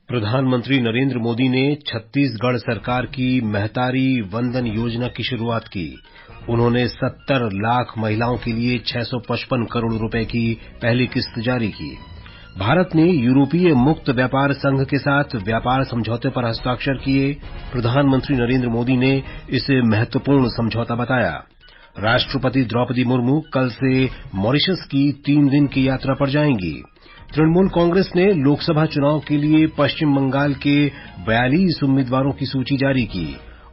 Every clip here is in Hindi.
प्रधानमंत्री नरेंद्र मोदी ने छत्तीसगढ़ सरकार की महतारी वंदन योजना की शुरुआत की। उन्होंने 70 लाख महिलाओं के लिए 655 करोड़ रुपए की पहली किस्त जारी की। भारत ने यूरोपीय मुक्त व्यापार संघ के साथ व्यापार समझौते पर हस्ताक्षर किए। प्रधानमंत्री नरेंद्र मोदी ने इसे महत्वपूर्ण समझौता बताया। राष्ट्रपति द्रौपदी मुर्मू कल से मॉरिशस की 3 दिन की यात्रा पर जाएंगी। तृणमूल कांग्रेस ने लोकसभा चुनाव के लिए पश्चिम बंगाल के 42 उम्मीदवारों की सूची जारी की।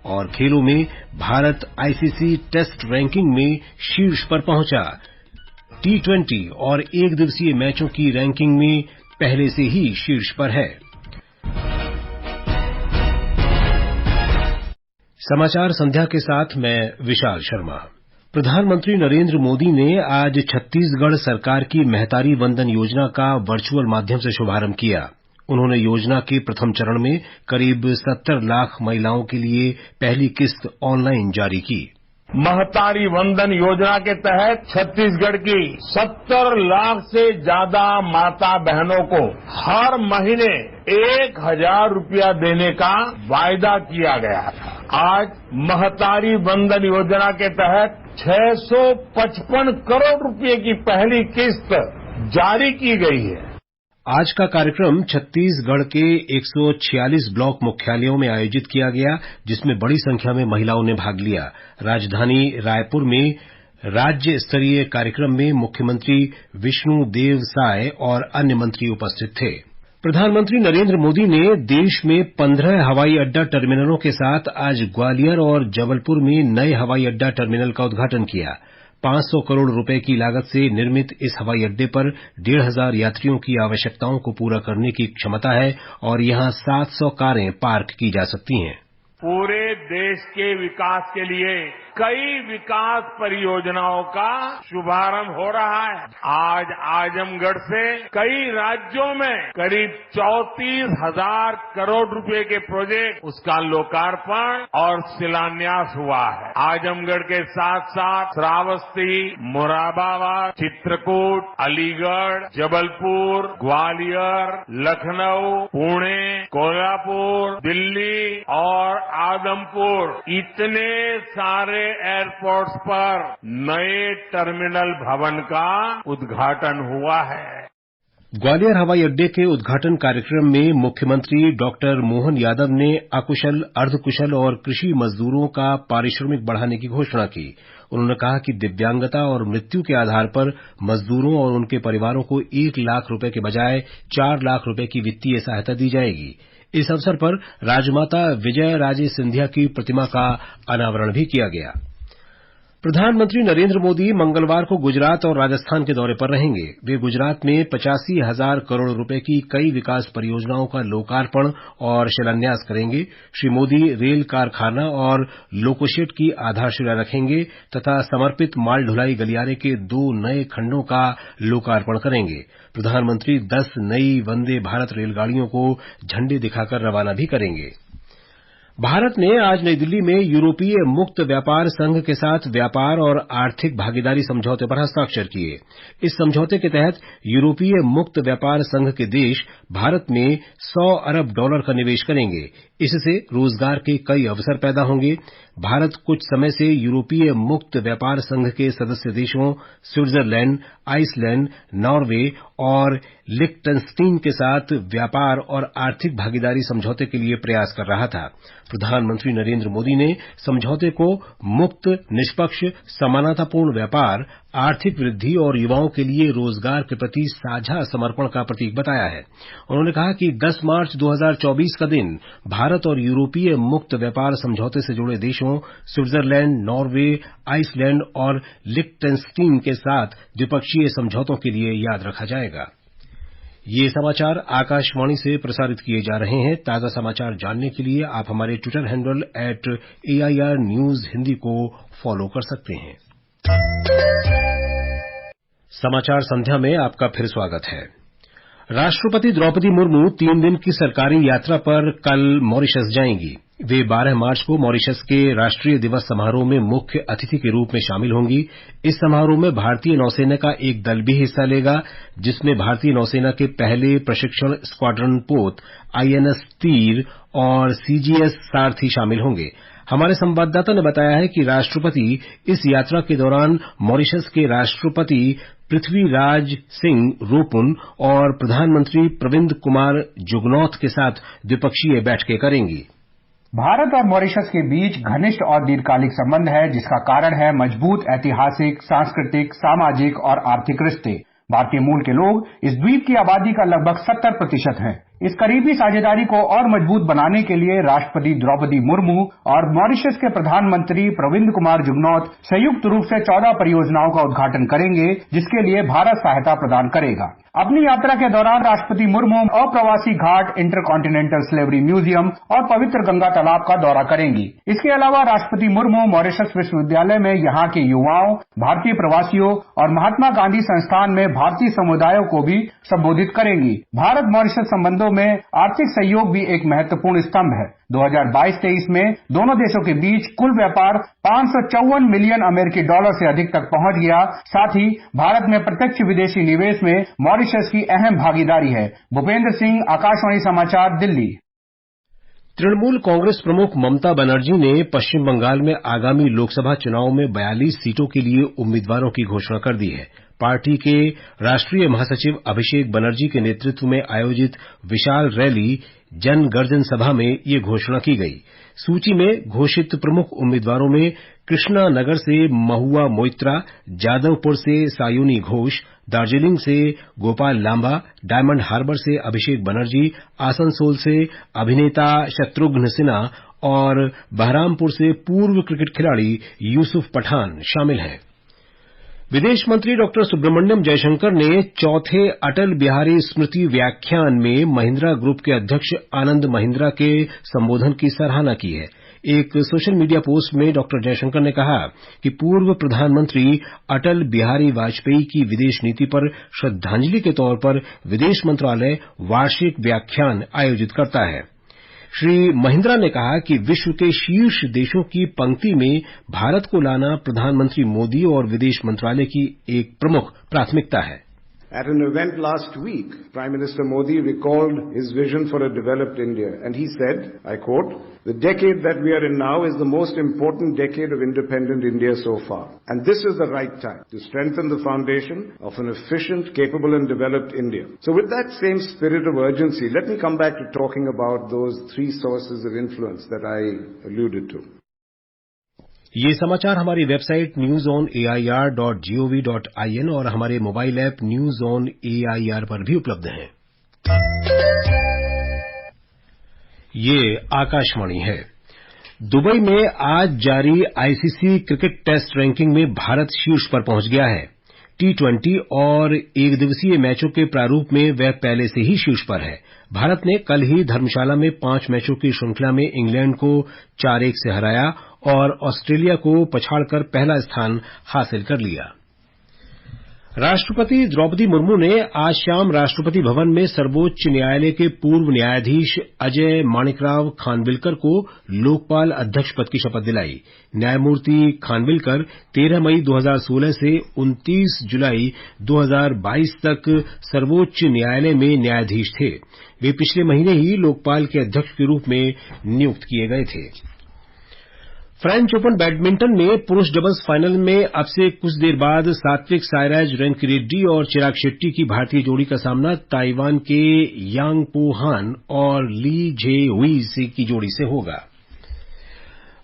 और खेलों में भारत आईसीसी टेस्ट रैंकिंग में शीर्ष पर पहुंचा। T20 और एक दिवसीय मैचों की रैंकिंग में पहले से ही शीर्ष पर है। समाचार संध्या के साथ मैं विशाल शर्मा। प्रधानमंत्री नरेंद्र मोदी ने आज छत्तीसगढ़ सरकार की महतारी वंदन योजना का वर्चुअल माध्यम से शुभारंभ किया। उन्होंने योजना के प्रथम चरण में करीब 70 लाख महिलाओं के लिए पहली किस्त ऑनलाइन जारी की। महतारी वंदन योजना के तहत छत्तीसगढ़ की 70 लाख से ज्यादा माता बहनों को हर महीने 1,000 रुपया देने का वायदा किया गया था। आज महतारी वंदन योजना के तहत 655 करोड़ रुपए की पहली किस्त जारी की गई है। आज का कार्यक्रम छत्तीसगढ़ के 146 ब्लॉक मुख्यालयों में आयोजित किया गया, जिसमें बड़ी संख्या में महिलाओं ने भाग लिया। राजधानी रायपुर में राज्य स्तरीय कार्यक्रम में मुख्यमंत्री विष्णुदेव साय और अन्य मंत्री उपस्थित थे। प्रधानमंत्री नरेंद्र मोदी ने देश में 15 हवाई अड्डा टर्मिनलों के साथ आज ग्वालियर और जबलपुर में नए हवाई अड्डा टर्मिनल का उद्घाटन किया। 500 करोड़ रुपए की लागत से निर्मित इस हवाई अड्डे पर 1,500 यात्रियों की आवश्यकताओं को पूरा करने की क्षमता है और यहां 700 कारें पार्क की जा सकती हैं। पूरे देश के विकास के लिए कई विकास परियोजनाओं का शुभारंभ हो रहा है। आज आजमगढ़ से कई राज्यों में करीब 34,000 करोड़ रुपए के प्रोजेक्ट उसका लोकार्पण और शिलान्यास हुआ है। आजमगढ़ के साथ साथ श्रावस्ती, मोरादाबाद, चित्रकूट, अलीगढ़, जबलपुर, ग्वालियर, लखनऊ, पुणे, कोल्हापुर, दिल्ली और आदमपुर, इतने सारे एयरपोर्ट्स पर नए टर्मिनल भवन का उद्घाटन हुआ है। ग्वालियर हवाई अड्डे के उद्घाटन कार्यक्रम में मुख्यमंत्री डॉक्टर मोहन यादव ने अकुशल, अर्धकुशल और कृषि मजदूरों का पारिश्रमिक बढ़ाने की घोषणा की। उन्होंने कहा कि दिव्यांगता और मृत्यु के आधार पर मजदूरों और उनके परिवारों को 1 लाख रुपए के बजाय 4 लाख रुपए की वित्तीय सहायता दी जाएगी। इस अवसर पर राजमाता विजय राजे सिंधिया की प्रतिमा का अनावरण भी किया गया। प्रधानमंत्री नरेंद्र मोदी मंगलवार को गुजरात और राजस्थान के दौरे पर रहेंगे। वे गुजरात में 85,000 करोड़ रुपए की कई विकास परियोजनाओं का लोकार्पण और शिलान्यास करेंगे। श्री मोदी रेल कारखाना और लोकोशेड की आधारशिला रखेंगे तथा समर्पित माल ढुलाई गलियारे के 2 नए खंडों का लोकार्पण करेंगे। प्रधानमंत्री 10 नई वंदे भारत रेलगाड़ियों को झंडी दिखाकर रवाना भी करेंगे। भारत ने आज नई दिल्ली में यूरोपीय मुक्त व्यापार संघ के साथ व्यापार और आर्थिक भागीदारी समझौते पर हस्ताक्षर किए। इस समझौते के तहत यूरोपीय मुक्त व्यापार संघ के देश भारत में $100 अरब का निवेश करेंगे। इससे रोजगार के कई अवसर पैदा होंगे। भारत कुछ समय से यूरोपीय मुक्त व्यापार संघ के सदस्य देशों स्विट्जरलैंड, आइसलैंड, नॉर्वे और लिक्टनस्टीन के साथ व्यापार और आर्थिक भागीदारी समझौते के लिए प्रयास कर रहा था। प्रधानमंत्री नरेंद्र मोदी ने समझौते को मुक्त, निष्पक्ष, समानतापूर्ण व्यापार, आर्थिक वृद्धि और युवाओं के लिए रोजगार के प्रति साझा समर्पण का प्रतीक बताया है। उन्होंने कहा कि 10 मार्च 2024 का दिन भारत और यूरोपीय मुक्त व्यापार समझौते से जुड़े देशों स्विट्जरलैंड, नॉर्वे, आइसलैंड और लिक्टनस्टीन के साथ द्विपक्षीय समझौतों के लिए याद रखा जाएगा। ये समाचार आकाशवाणी से प्रसारित किए जा रहे हैं। ताजा समाचार जानने के लिए आप हमारे Twitter handle @AIR News Hindi को फॉलो कर सकते हैं। समाचार संध्या में आपका फिर स्वागत है। राष्ट्रपति द्रौपदी मुर्मू 3 दिन की सरकारी यात्रा पर कल मॉरिशस जाएंगी। वे 12 मार्च को मॉरिशस के राष्ट्रीय दिवस समारोह में मुख्य अतिथि के रूप में शामिल होंगी। इस समारोह में भारतीय नौसेना का एक दल भी हिस्सा लेगा, जिसमें भारतीय नौसेना के पहले प्रशिक्षण स्क्वाड्रन पोत आईएनएस तीर और सीजीएस सारथी शामिल होंगे। हमारे संवाददाता ने बताया है कि राष्ट्रपति इस यात्रा के दौरान मॉरिशस के राष्ट्रपति पृथ्वीराज सिंह रोपुन और प्रधानमंत्री प्रविंद कुमार जुगनौथ के साथ द्विपक्षीय बैठकें करेंगी। भारत और मॉरिशस के बीच घनिष्ठ और दीर्घकालिक संबंध है, जिसका कारण है मजबूत ऐतिहासिक, सांस्कृतिक, सामाजिक और आर्थिक रिश्ते। भारतीय मूल के लोग इस द्वीप की आबादी का लगभग 70% है। इस करीबी साझेदारी को और मजबूत बनाने के लिए राष्ट्रपति द्रौपदी मुर्मू और मॉरिशस के प्रधानमंत्री प्रविंद कुमार जुगनौथ संयुक्त रूप से 14 परियोजनाओं का उद्घाटन करेंगे, जिसके लिए भारत सहायता प्रदान करेगा। अपनी यात्रा के दौरान राष्ट्रपति मुर्मू अप्रवासी घाट, इंटरकॉन्टिनेंटल स्लेवरी म्यूजियम और पवित्र गंगा तालाब का दौरा करेंगी। इसके अलावा राष्ट्रपति मुर्मू मॉरिशस विश्वविद्यालय में यहाँ के युवाओं, भारतीय प्रवासियों और महात्मा गांधी संस्थान में भारतीय समुदायों को भी संबोधित करेंगी। भारत मॉरिशस संबंधों में आर्थिक सहयोग भी एक महत्वपूर्ण स्तंभ है। 2022-23 में दोनों देशों के बीच कुल व्यापार 554 मिलियन अमेरिकी डॉलर से अधिक तक पहुंच गया। साथ ही भारत में प्रत्यक्ष विदेशी निवेश में मॉरिशस की अहम भागीदारी है। भूपेंद्र सिंह, आकाशवाणी समाचार, दिल्ली। तृणमूल कांग्रेस प्रमुख ममता बनर्जी ने पश्चिम बंगाल में आगामी लोकसभा चुनाव में 42 सीटों के लिए उम्मीदवारों की घोषणा कर दी है। पार्टी के राष्ट्रीय महासचिव अभिषेक बनर्जी के नेतृत्व में आयोजित विशाल रैली जन गर्जन सभा में ये घोषणा की गई। सूची में घोषित प्रमुख उम्मीदवारों में कृष्णा नगर से महुआ मोइत्रा, जादवपुर से सायोनी घोष, दार्जिलिंग से गोपाल लांबा, डायमंड हार्बर से अभिषेक बनर्जी, आसनसोल से अभिनेता शत्रुघ्न सिन्हा और बहरामपुर से पूर्व क्रिकेट खिलाड़ी यूसुफ पठान शामिल हैं। विदेश मंत्री डॉक्टर सुब्रमण्यम जयशंकर ने चौथे अटल बिहारी स्मृति व्याख्यान में महिंद्रा ग्रुप के अध्यक्ष आनंद महिंद्रा के संबोधन की सराहना की है। एक सोशल मीडिया पोस्ट में डॉक्टर जयशंकर ने कहा कि पूर्व प्रधानमंत्री अटल बिहारी वाजपेयी की विदेश नीति पर श्रद्धांजलि के तौर पर विदेश मंत्रालय वार्षिक व्याख्यान आयोजित करता है। श्री महिंद्रा ने कहा कि विश्व के शीर्ष देशों की पंक्ति में भारत को लाना प्रधानमंत्री मोदी और विदेश मंत्रालय की एक प्रमुख प्राथमिकता है। At an event last week, Prime Minister Modi recalled his vision for a developed India, and he said, I quote, "The decade that we are in now is the most important decade of independent India so far, and this is the right time to strengthen the foundation of an efficient, capable and developed India." So with that same spirit of urgency, let me come back to talking about those 3 sources of influence that I alluded to. ये समाचार हमारी वेबसाइट newsonair.gov.in और हमारे mobile app news on AIR पर भी उपलब्ध हैं। ये आकाशवाणी है। दुबई में आज जारी आईसीसी क्रिकेट टेस्ट रैंकिंग में भारत शीर्ष पर पहुंच गया है। T20 और एक दिवसीय मैचों के प्रारूप में वह पहले से ही शीर्ष पर है। भारत ने कल ही धर्मशाला में 5 मैचों की श्रृंखला में इंग्लैंड को 4-1 से हराया और ऑस्ट्रेलिया को पछाड़कर पहला स्थान हासिल कर लिया। राष्ट्रपति द्रौपदी मुर्मू ने आज शाम राष्ट्रपति भवन में सर्वोच्च न्यायालय के पूर्व न्यायाधीश अजय माणिकराव खानविलकर को लोकपाल अध्यक्ष पद की शपथ दिलाई। न्यायमूर्ति खानविलकर 13 मई 2016 से 29 जुलाई 2022 तक सर्वोच्च न्यायालय में न्यायाधीश थे। वे पिछले महीने ही लोकपाल के अध्यक्ष के रूप में नियुक्त किए गए थे। फ्रेंच ओपन बैडमिंटन में पुरुष डबल्स फाइनल में अब से कुछ देर बाद सात्विक साईराज रंकीरेड्डी और चिराग शेट्टी की भारतीय जोड़ी का सामना ताइवान के यांग पो हान और ली जे हुई की जोड़ी से होगा।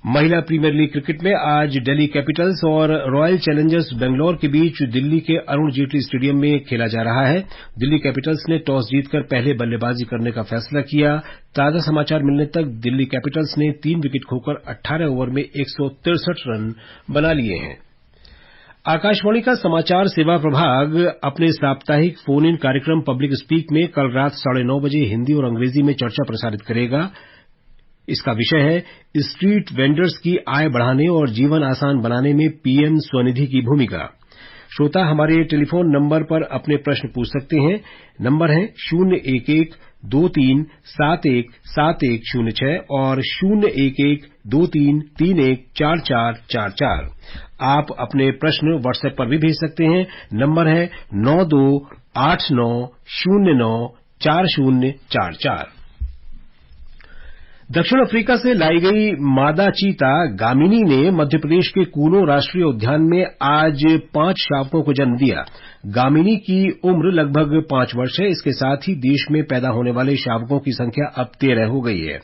महिला प्रीमियर लीग क्रिकेट में आज दिल्ली कैपिटल्स और रॉयल चैलेंजर्स बेंगलौर के बीच दिल्ली के अरुण जेटली स्टेडियम में खेला जा रहा है। दिल्ली कैपिटल्स ने टॉस जीतकर पहले बल्लेबाजी करने का फैसला किया। ताजा समाचार मिलने तक दिल्ली कैपिटल्स ने 3 विकेट खोकर 18 ओवर में 163 रन बना लिए हैं। आकाशवाणी का समाचार सेवा प्रभाग अपने साप्ताहिक फोन इन कार्यक्रम पब्लिक स्पीक में कल रात 9:30 बजे हिंदी और अंग्रेजी में चर्चा प्रसारित करेगा। इसका विषय है स्ट्रीट वेंडर्स की आय बढ़ाने और जीवन आसान बनाने में पीएम स्वनिधि की भूमिका। श्रोता हमारे टेलीफोन नंबर पर अपने प्रश्न पूछ सकते हैं। नंबर है 011 011-2371-7106 और 011-2331-4444। आप अपने प्रश्न व्हाट्सएप पर भी भेज सकते हैं। नंबर है 9289094044। दक्षिण अफ्रीका से लाई गई मादा चीता गामिनी ने मध्य प्रदेश के कूनो राष्ट्रीय उद्यान में आज 5 शावकों को जन्म दिया। गामिनी की उम्र लगभग 5 वर्ष है। इसके साथ ही देश में पैदा होने वाले शावकों की संख्या अब 13 हो गई है।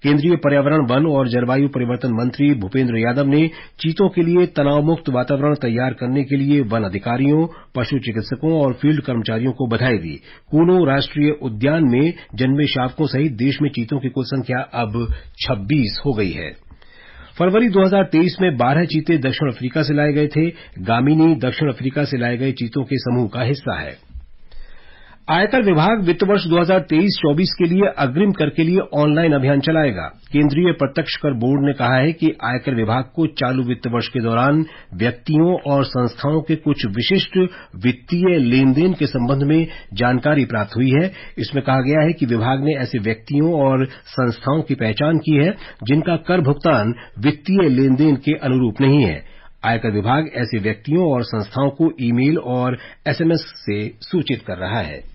केंद्रीय पर्यावरण, वन और जलवायु परिवर्तन मंत्री भूपेंद्र यादव ने चीतों के लिए तनावमुक्त वातावरण तैयार करने के लिए वन अधिकारियों, पशु चिकित्सकों और फील्ड कर्मचारियों को बधाई दी। कूनो राष्ट्रीय उद्यान में जन्मे शावकों सहित देश में चीतों की कुल संख्या अब 26 हो गई है। फरवरी 2023 में 12 चीते दक्षिण अफ्रीका से लाए गए थे। गामिनी दक्षिण अफ्रीका से लाए गए चीतों के समूह का हिस्सा है। आयकर विभाग वित्त वर्ष 2023-24 के लिए अग्रिम कर के लिए ऑनलाइन अभियान चलाएगा। केंद्रीय प्रत्यक्ष कर बोर्ड ने कहा है कि आयकर विभाग को चालू वित्त वर्ष के दौरान व्यक्तियों और संस्थाओं के कुछ विशिष्ट वित्तीय लेन देन के संबंध में जानकारी प्राप्त हुई है। इसमें कहा गया है कि विभाग ने ऐसे व्यक्तियों और संस्थाओं की पहचान की है जिनका कर भुगतान वित्तीय लेन देन के अनुरूप नहीं है। आयकर विभाग ऐसे व्यक्तियों और संस्थाओं को ईमेल और एसएमएस से सूचित कर रहा है।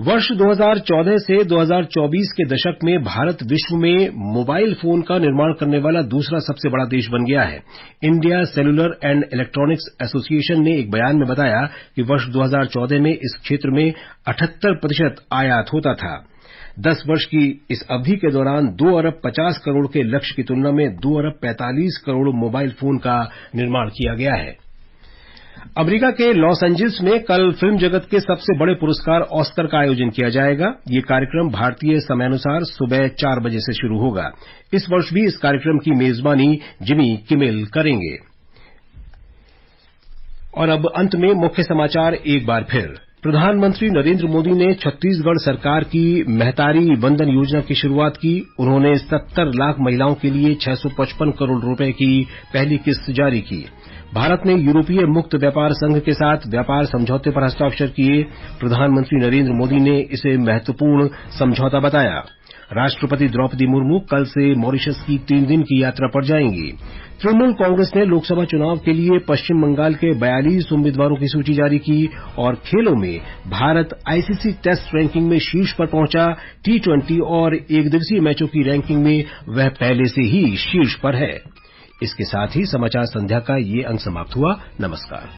वर्ष 2014 से 2024 के दशक में भारत विश्व में मोबाइल फोन का निर्माण करने वाला दूसरा सबसे बड़ा देश बन गया है। India cellular and electronics association ने एक बयान में बताया कि वर्ष 2014 में इस क्षेत्र में 78% आयात होता था। 10 वर्ष की इस अवधि के दौरान 2 अरब 50 करोड़ के लक्ष्य की तुलना में 2 अरब 45 करोड़ मोबाइल फोन का निर्माण किया गया है। अमेरिका के लॉस एंजल्स में कल फिल्म जगत के सबसे बड़े पुरस्कार ऑस्कर का आयोजन किया जाएगा। ये कार्यक्रम भारतीय समयानुसार सुबह 4 बजे से शुरू होगा। इस वर्ष भी इस कार्यक्रम की मेजबानी जिमी किमेल करेंगे। और अब अंत में मुख्य समाचार एक बार फिर। प्रधानमंत्री नरेंद्र मोदी ने छत्तीसगढ़ सरकार की महतारी वंदन योजना की शुरुआत की। उन्होंने 70 लाख महिलाओं के लिए 655 करोड़ रुपए की पहली किस्त जारी की। भारत ने यूरोपीय मुक्त व्यापार संघ के साथ व्यापार समझौते पर हस्ताक्षर किए। प्रधानमंत्री नरेंद्र मोदी ने इसे महत्वपूर्ण समझौता बताया। राष्ट्रपति द्रौपदी मुर्मू कल से मॉरिशस की 3 दिन की यात्रा पर जाएंगी। तृणमूल कांग्रेस ने लोकसभा चुनाव के लिए पश्चिम बंगाल के 42 उम्मीदवारों की सूची जारी की। और खेलों में भारत आईसीसी टेस्ट रैंकिंग में शीर्ष पर पहुंचा। T20 और एकदिवसीय मैचों की रैंकिंग में वह पहले से ही शीर्ष पर है। इसके साथ ही समाचार संध्या का ये अंक समाप्त हुआ। नमस्कार।